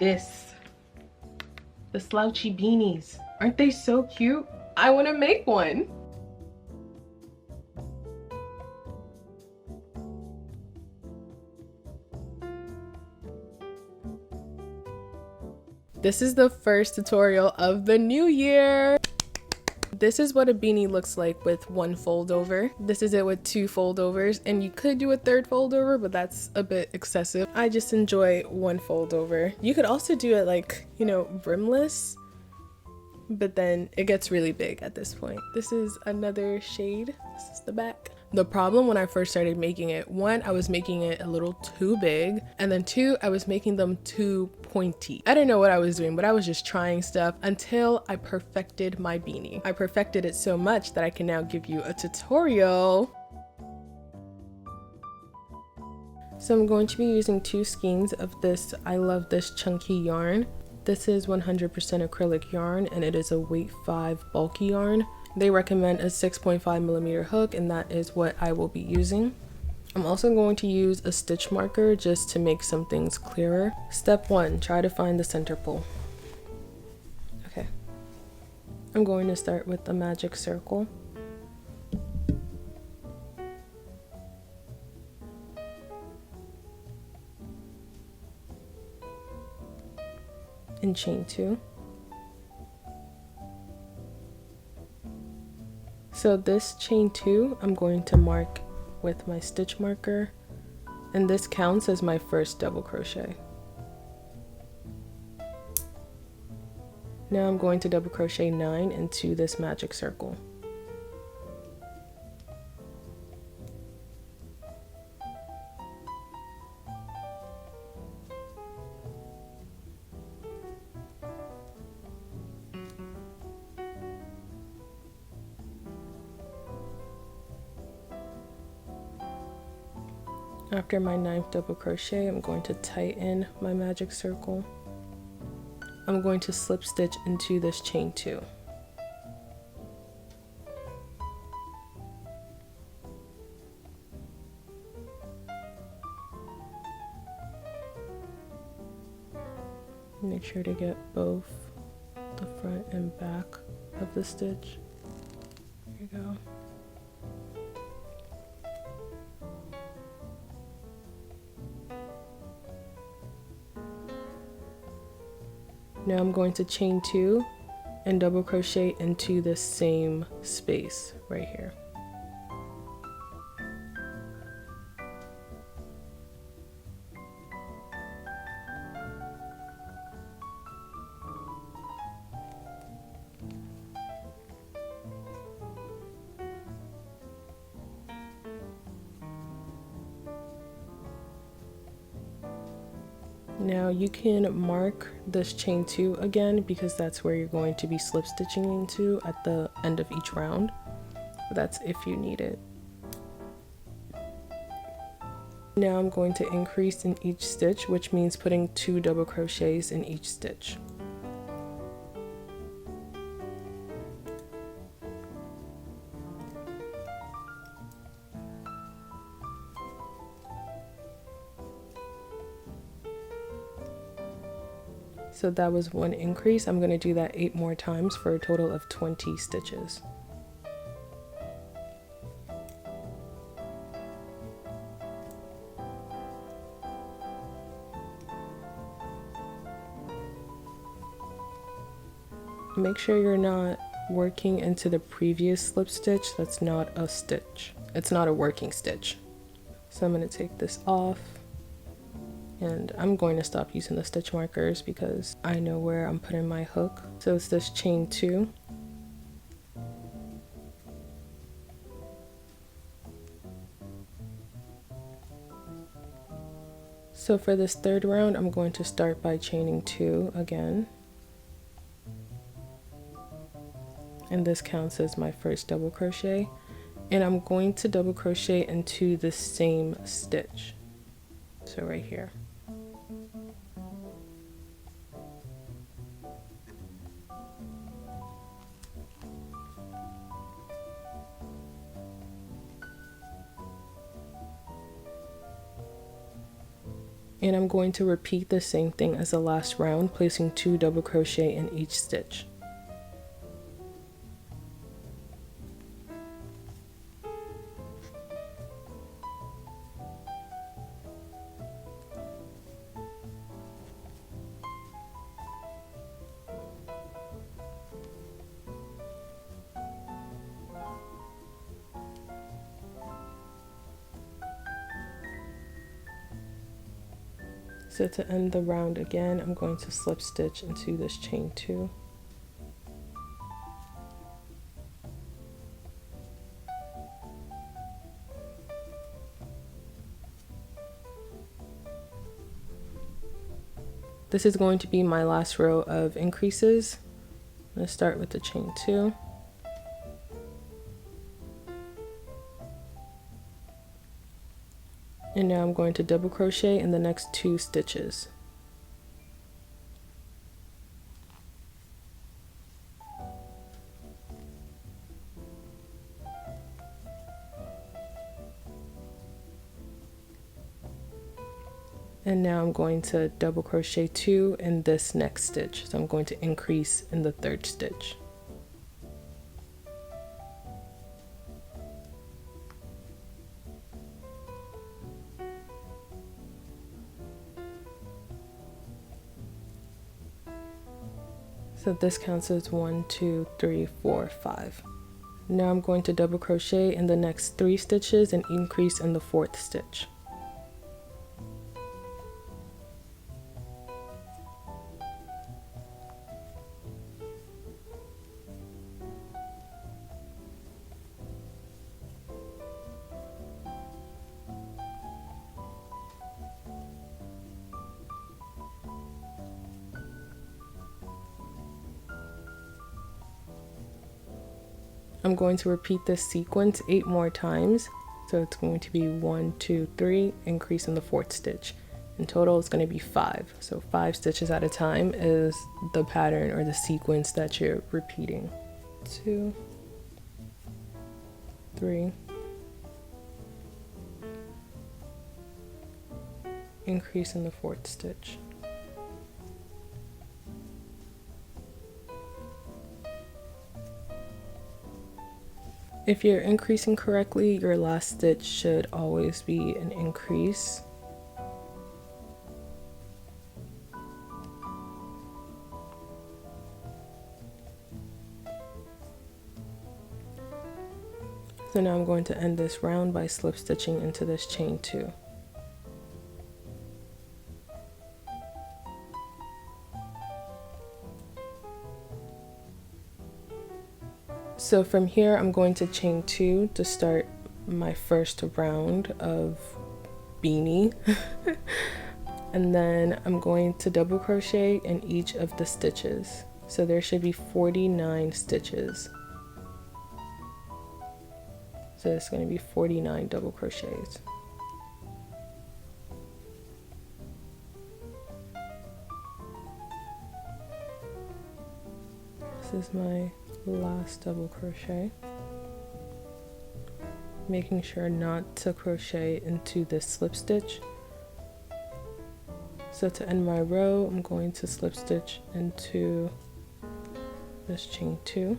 this. The Slouchy Beanies. Aren't they so cute? I want to make one. This is the first tutorial of the new year. This is what a beanie looks like with one fold over. This is it with two fold overs, and you could do a third fold over, but that's a bit excessive. I just enjoy one fold over. You could also do it like, you know, brimless, but then it gets really big at this point. This is another shade. This is the back. The problem when I first started making it, one, I was making it a little too big, and then two, I was making them too pointy. I didn't know what I was doing, but I was just trying stuff until I perfected my beanie. I perfected it so much that I can now give you a tutorial. So I'm going to be using 2 skeins of this I Love This chunky yarn. This is 100% acrylic yarn, and it is a weight 5 bulky yarn. They recommend a 6.5mm hook, and that is what I will be using. I'm also going to use a stitch marker just to make some things clearer. Step 1, try to find the center pole. Okay. I'm going to start with the magic circle. And chain 2. So this chain 2, I'm going to mark with my stitch marker, and this counts as my first double crochet. Now I'm going to double crochet 9 into this magic circle. After my 9th double crochet, I'm going to tighten my magic circle. I'm going to slip stitch into this chain 2. Make sure to get both the front and back of the stitch. There you go. Now I'm going to chain 2 and double crochet into the same space right here. Now you can mark this chain 2 again, because that's where you're going to be slip stitching into at the end of each round. That's if you need it. Now I'm going to increase in each stitch, which means putting 2 double crochets in each stitch. So that was 1 increase. I'm going to do that 8 more times for a total of 20 stitches. Make sure you're not working into the previous slip stitch. That's not a stitch. It's not a working stitch. So I'm going to take this off. And I'm going to stop using the stitch markers because I know where I'm putting my hook. So it's this chain 2. So for this 3rd round, I'm going to start by chaining 2 again. And this counts as my first double crochet. And I'm going to double crochet into the same stitch. So right here. And I'm going to repeat the same thing as the last round, placing 2 double crochet in each stitch. So to end the round again, I'm going to slip stitch into this chain 2. This is going to be my last row of increases. I'm going to start with the chain 2. And now I'm going to double crochet in the next 2 stitches. And now I'm going to double crochet 2 in this next stitch. So I'm going to increase in the 3rd stitch. So this counts as 1, 2, 3, 4, 5. Now I'm going to double crochet in the next 3 stitches and increase in the 4th stitch. I'm going to repeat this sequence 8 more times. So it's going to be 1, 2, 3, increase in the 4th stitch. In total, it's going to be 5. So 5 stitches at a time is the pattern or the sequence that you're repeating. 2, 3, increase in the 4th stitch. If you're increasing correctly, your last stitch should always be an increase. So now I'm going to end this round by slip stitching into this chain 2. So from here, I'm going to chain 2 to start my first round of beanie. And then I'm going to double crochet in each of the stitches. So there should be 49 stitches. So it's going to be 49 double crochets. This is my last double crochet, making sure not to crochet into this slip stitch. So to end my row, I'm going to slip stitch into this chain 2,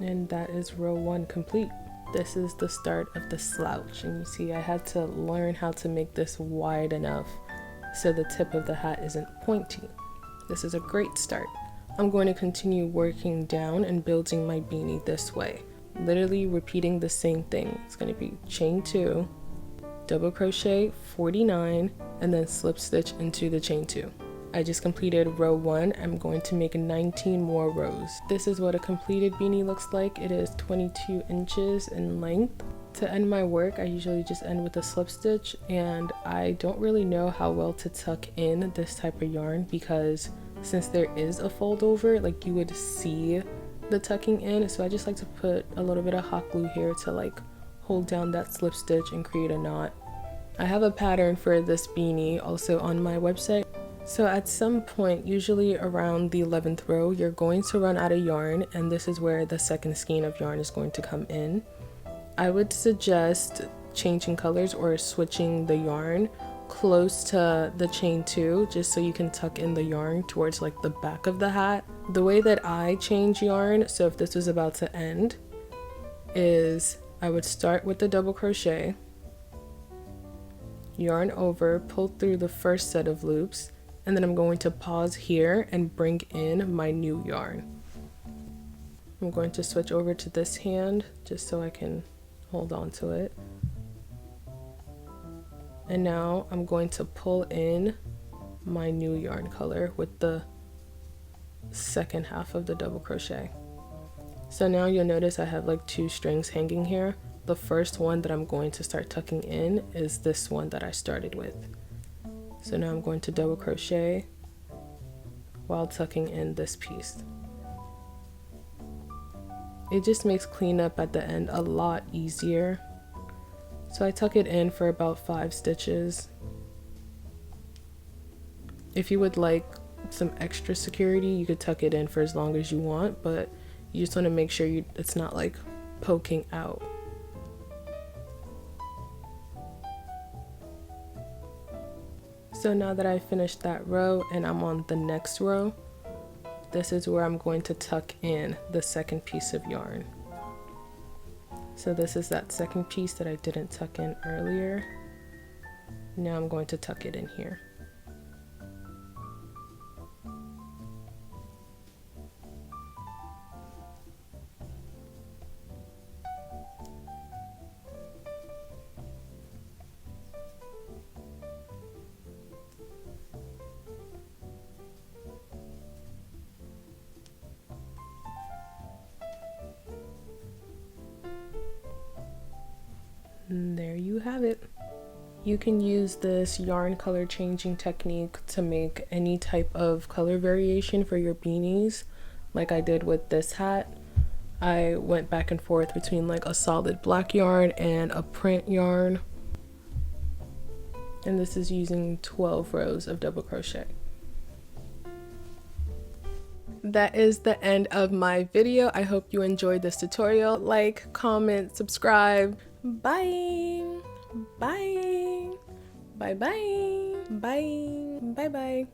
and that is row 1 complete. This is the start of the slouch, and you see I had to learn how to make this wide enough so the tip of the hat isn't pointy. This is a great start. I'm going to continue working down and building my beanie this way, literally repeating the same thing. It's going to be chain 2, double crochet 49, and then slip stitch into the chain 2. I just completed row 1. I'm going to make 19 more rows. This is what a completed beanie looks like. It is 22 inches in length. To end my work, I usually just end with a slip stitch, and I don't really know how well to tuck in this type of yarn because since there is a fold over, like you would see the tucking in, so I just like to put a little bit of hot glue here to like hold down that slip stitch and create a knot. I have a pattern for this beanie also on my website. So at some point, usually around the 11th row, you're going to run out of yarn, and this is where the second skein of yarn is going to come in. I would suggest changing colors or switching the yarn close to the chain 2, just so you can tuck in the yarn towards like the back of the hat. The way that I change yarn, so if this was about to end, is I would start with the double crochet, yarn over, pull through the first set of loops, and then I'm going to pause here and bring in my new yarn. I'm going to switch over to this hand just so I can hold on to it. And now I'm going to pull in my new yarn color with the second half of the double crochet. So now you'll notice I have like 2 strings hanging here. The first one that I'm going to start tucking in is this one that I started with. So now I'm going to double crochet while tucking in this piece. It just makes cleanup at the end a lot easier. So I tuck it in for about 5 stitches. If you would like some extra security, you could tuck it in for as long as you want, but you just want to make sure it's not like poking out. So now that I've finished that row and I'm on the next row, this is where I'm going to tuck in the second piece of yarn. So this is that second piece that I didn't tuck in earlier. Now I'm going to tuck it in here. And there you have it. You can use this yarn color changing technique to make any type of color variation for your beanies. Like I did with this hat, I went back and forth between like a solid black yarn and a print yarn. And this is using 12 rows of double crochet. That is the end of my video. I hope you enjoyed this tutorial. Like, comment, subscribe. Bye. Bye. Bye bye. Bye. Bye bye.